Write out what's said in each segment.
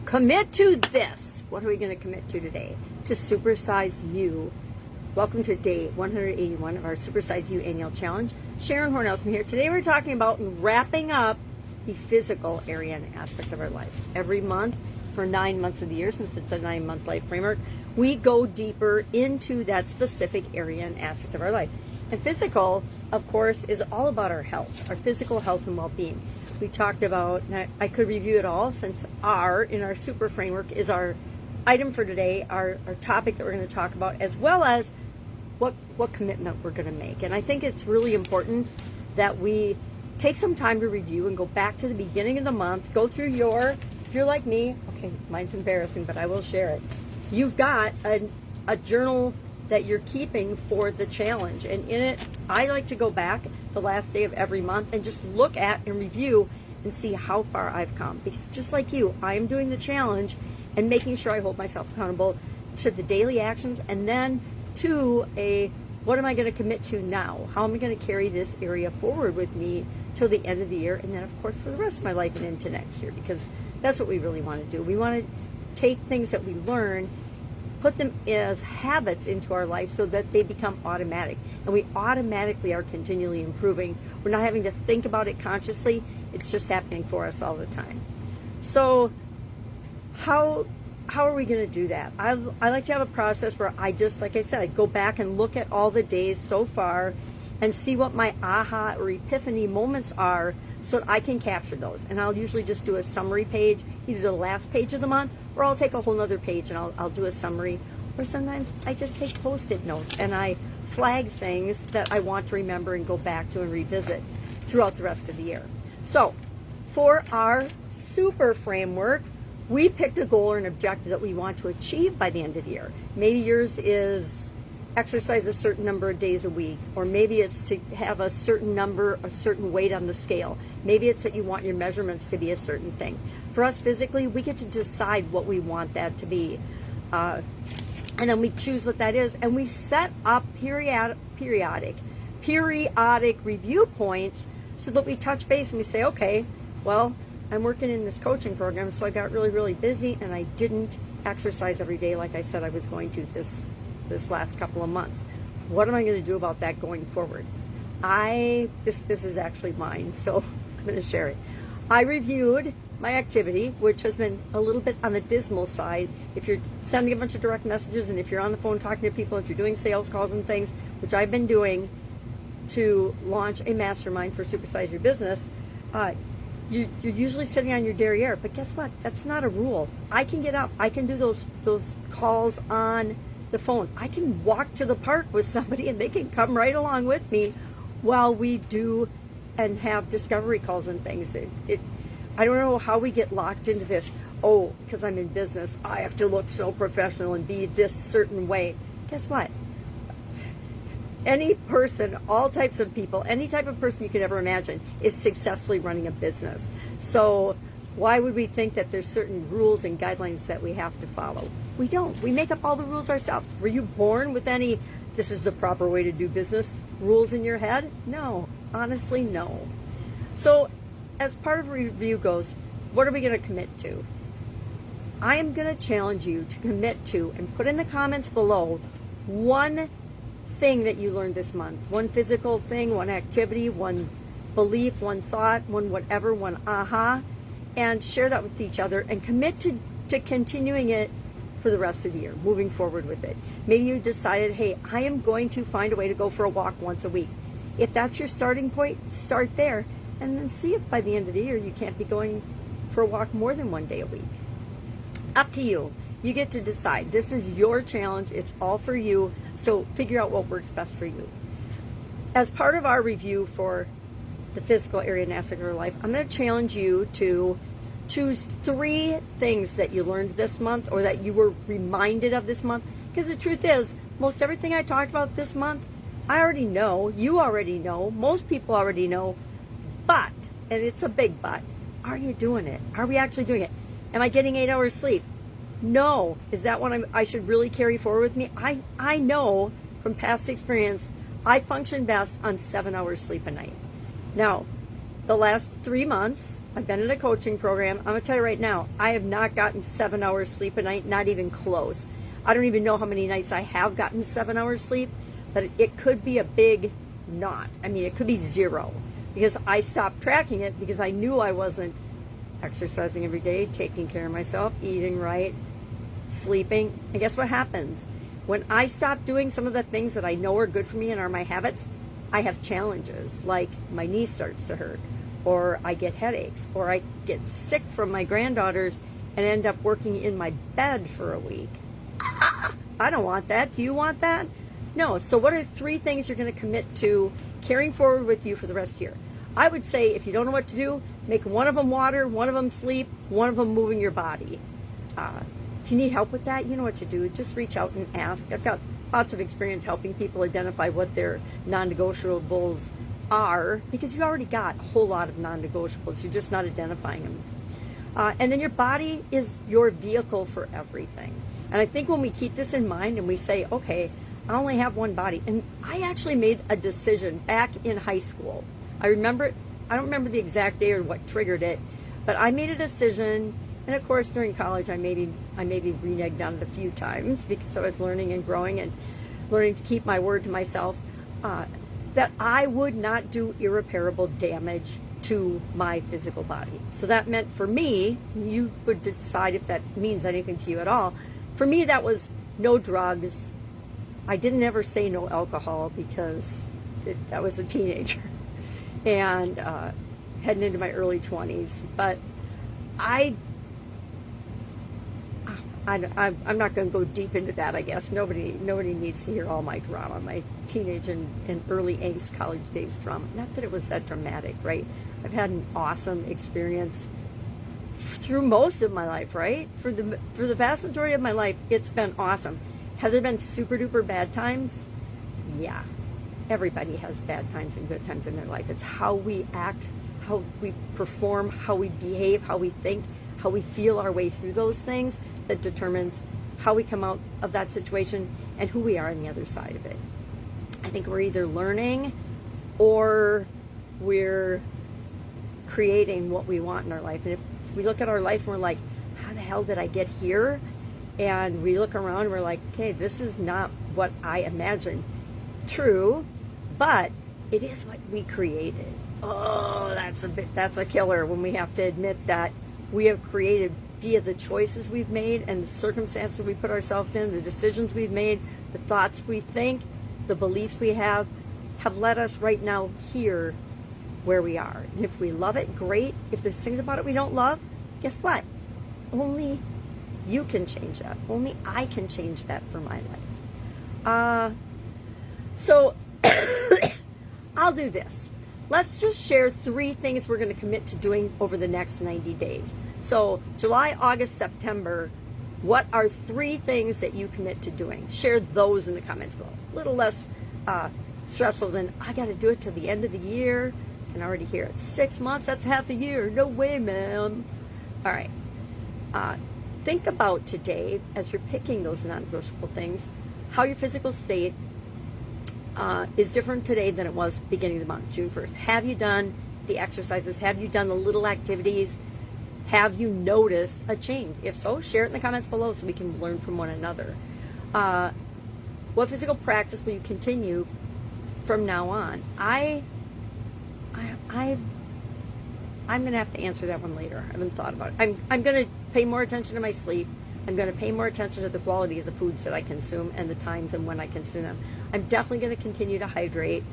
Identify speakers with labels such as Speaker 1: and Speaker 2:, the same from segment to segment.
Speaker 1: Commit to this. What are we going to commit to today? To supersize you. Welcome to day 181 of our Supersize You annual challenge. Sharon Horne-Ellstrom here. Today we're talking about wrapping up the physical area and aspects of our life. Every month for 9 months of the year, since it's a 9-month life framework, we go deeper into that specific area and aspect of our life. And physical, of course, is all about our health, our physical health and well-being. We talked about, and I could review it all, since R in our super framework is our item for today, our topic that we're going to talk about, as well as what commitment we're going to make. And I think it's really important that we take some time to review and go back to the beginning of the month, go through if you're like me, okay, mine's embarrassing, but I will share it. You've got a journal that you're keeping for the challenge, and in it, I like to go back the last day of every month and just look at and review and see how far I've come. Because just like you, I'm doing the challenge and making sure I hold myself accountable to the daily actions, and then to what am I going to commit to now? How am I going to carry this area forward with me till the end of the year, and then of course for the rest of my life and into next year, because that's what we really want to do. We want to take things that we learn, put them as habits into our life so that they become automatic, and we automatically are continually improving. We're not having to think about it consciously. It's just happening for us all the time. So how are we going to do that? I like to have a process where I just, like I said, I go back and look at all the days so far and see what my aha or epiphany moments are so that I can capture those. And I'll usually just do a summary page, either the last page of the month, or I'll take a whole nother page and I'll do a summary. Or sometimes I just take Post-it notes and I flag things that I want to remember and go back to and revisit throughout the rest of the year. So for our super framework, we picked a goal or an objective that we want to achieve by the end of the year. Maybe yours is exercise a certain number of days a week, or maybe it's to have a certain number, a certain weight on the scale. Maybe it's that you want your measurements to be a certain thing. For us physically, we get to decide what we want that to be. And then we choose what that is, and we set up periodic review points so that we touch base and we say, okay, well, I'm working in this coaching program, so I got really, really busy, and I didn't exercise every day like I said I was going to this last couple of months. What am I going to do about that going forward? This is actually mine, so I'm going to share it. I reviewed my activity, which has been a little bit on the dismal side. If you're sending a bunch of direct messages, and if you're on the phone talking to people, if you're doing sales calls and things, which I've been doing to launch a mastermind for Supersize Your Business, you're usually sitting on your derriere. But guess what? That's not a rule. I can get up. I can do those calls on the phone. I can walk to the park with somebody and they can come right along with me while we do and have discovery calls and things. I don't know how we get locked into this. Oh, because I'm in business, I have to look so professional and be this certain way. Guess what? Any person, all types of people, any type of person you could ever imagine is successfully running a business. So why would we think that there's certain rules and guidelines that we have to follow? We don't. We make up all the rules ourselves. Were you born with any, this is the proper way to do business rules in your head? No. Honestly, no. So as part of review goes, what are we going to commit to? I am going to challenge you to commit to, and put in the comments below, one thing that you learned this month. One physical thing, one activity, one belief, one thought, one whatever, one aha, and share that with each other and commit to continuing it for the rest of the year, moving forward with it. Maybe you decided, hey, I am going to find a way to go for a walk once a week. If that's your starting point, start there, and then see if by the end of the year you can't be going for a walk more than one day a week. Up to you. You get to decide. This is your challenge. It's all for you. So figure out what works best for you. As part of our review for the physical area and aspect of your life, I'm going to challenge you to choose 3 things that you learned this month, or that you were reminded of this month. Because the truth is, most everything I talked about this month, I already know, you already know, most people already know, but, and it's a big but, are you doing it? Are we actually doing it? Am I getting 8 hours sleep? No. Is that what I should really carry forward with me? I know from past experience, I function best on 7 hours sleep a night. Now, the last 3 months, I've been in a coaching program. I'm going to tell you right now, I have not gotten 7 hours sleep a night, not even close. I don't even know how many nights I have gotten 7 hours sleep, but it could be a big not. I mean, it could be 0, because I stopped tracking it because I knew I wasn't exercising every day, taking care of myself, eating right, sleeping. And guess what happens? When I stop doing some of the things that I know are good for me and are my habits, I have challenges, like my knee starts to hurt, or I get headaches, or I get sick from my granddaughters and end up working in my bed for a week. I don't want that. Do you want that? No. So what are 3 things you're going to commit to carrying forward with you for the rest of the year? I would say, if you don't know what to do, make one of them water, one of them sleep, one of them moving your body. If you need help with that, you know what to do. Just reach out and ask. I've got lots of experience helping people identify what their non-negotiables are, because you already got a whole lot of non-negotiables. You're just not identifying them. And then your body is your vehicle for everything. And I think when we keep this in mind and we say, okay, I only have one body. And I actually made a decision back in high school. I remember it. I don't remember the exact day or what triggered it, but I made a decision. And of course, during college, I maybe reneged on it a few times because I was learning and growing and learning to keep my word to myself, that I would not do irreparable damage to my physical body. So that meant, for me, you would decide if that means anything to you at all. For me, that was no drugs. I didn't ever say no alcohol because I was a teenager and heading into my early 20s. But I'm not going to go deep into that, I guess. Nobody needs to hear all my drama, my teenage and early angst college days drama. Not that it was that dramatic, right? I've had an awesome experience through most of my life, right? For the vast majority of my life, it's been awesome. Have there been super duper bad times? Yeah. Everybody has bad times and good times in their life. It's how we act, how we perform, how we behave, how we think, how we feel our way through those things that determines how we come out of that situation and who we are on the other side of it. I think we're either learning or we're creating what we want in our life. And if we look at our life and we're like, how the hell did I get here? And we look around and we're like, okay, this is not what I imagined. True, but it is what we created. Oh, that's a killer when we have to admit that we have created via the choices we've made and the circumstances we put ourselves in, the decisions we've made, the thoughts we think, the beliefs we have led us right now here where we are. And if we love it, great. If there's things about it we don't love, guess what? Only you can change that. Only I can change that for my life. So I'll do this. Let's just share 3 things we're going to commit to doing over the next 90 days. So July, August, September, what are 3 things that you commit to doing? Share those in the comments below. A little less stressful than, I got to do it till the end of the year. I can already hear it. 6 months, that's half a year. No way, man. All right. Think about today, as you're picking those non-negotiable things, how your physical state is different today than it was beginning of the month, June 1st. Have you done the exercises? Have you done the little activities? Have you noticed a change? If so, share it in the comments below so we can learn from one another. What physical practice will you continue from now on? I'm going to have to answer that one later. I haven't thought about it. I'm going to pay more attention to my sleep. I'm going to pay more attention to the quality of the foods that I consume and the times and when I consume them. I'm definitely going to continue to hydrate,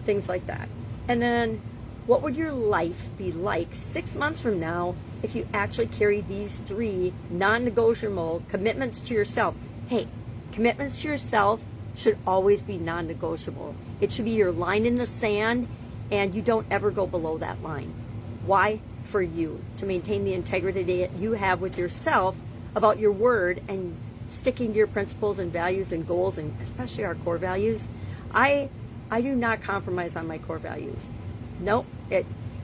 Speaker 1: things like that. And then, what would your life be like 6 months from now if you actually carry these 3 non-negotiable commitments to yourself? Hey, commitments to yourself should always be non-negotiable. It should be your line in the sand, and you don't ever go below that line. Why? For you, to maintain the integrity that you have with yourself about your word and sticking to your principles and values and goals, and especially our core values. I do not compromise on my core values. Nope.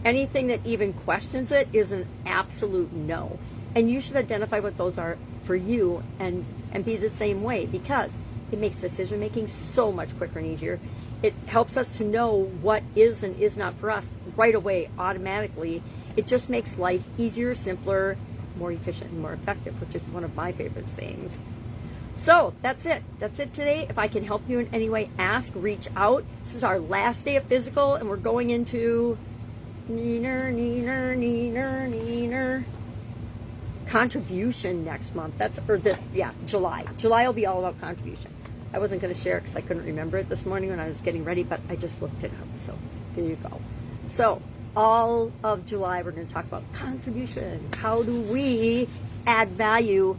Speaker 1: Anything that even questions it is an absolute no. And you should identify what those are for you and be the same way, because it makes decision making so much quicker and easier. it helps us to know what is and is not for us right away, automatically. It just makes life easier, simpler, more efficient, and more effective, which is one of my favorite sayings. So that's it. That's it today. If I can help you in any way, ask, reach out. This is our last day of physical, and we're going into contribution next month. July. July will be all about contribution. I wasn't going to share it because I couldn't remember it this morning when I was getting ready, but I just looked it up. So there you go. So all of July, we're going to talk about contribution. How do we add value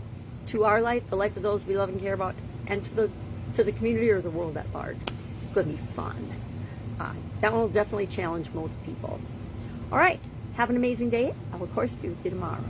Speaker 1: to our life, the life of those we love and care about, and to the community or the world at large? It's going to be fun. That one will definitely challenge most people. All right. Have an amazing day. I will, of course, be with you tomorrow.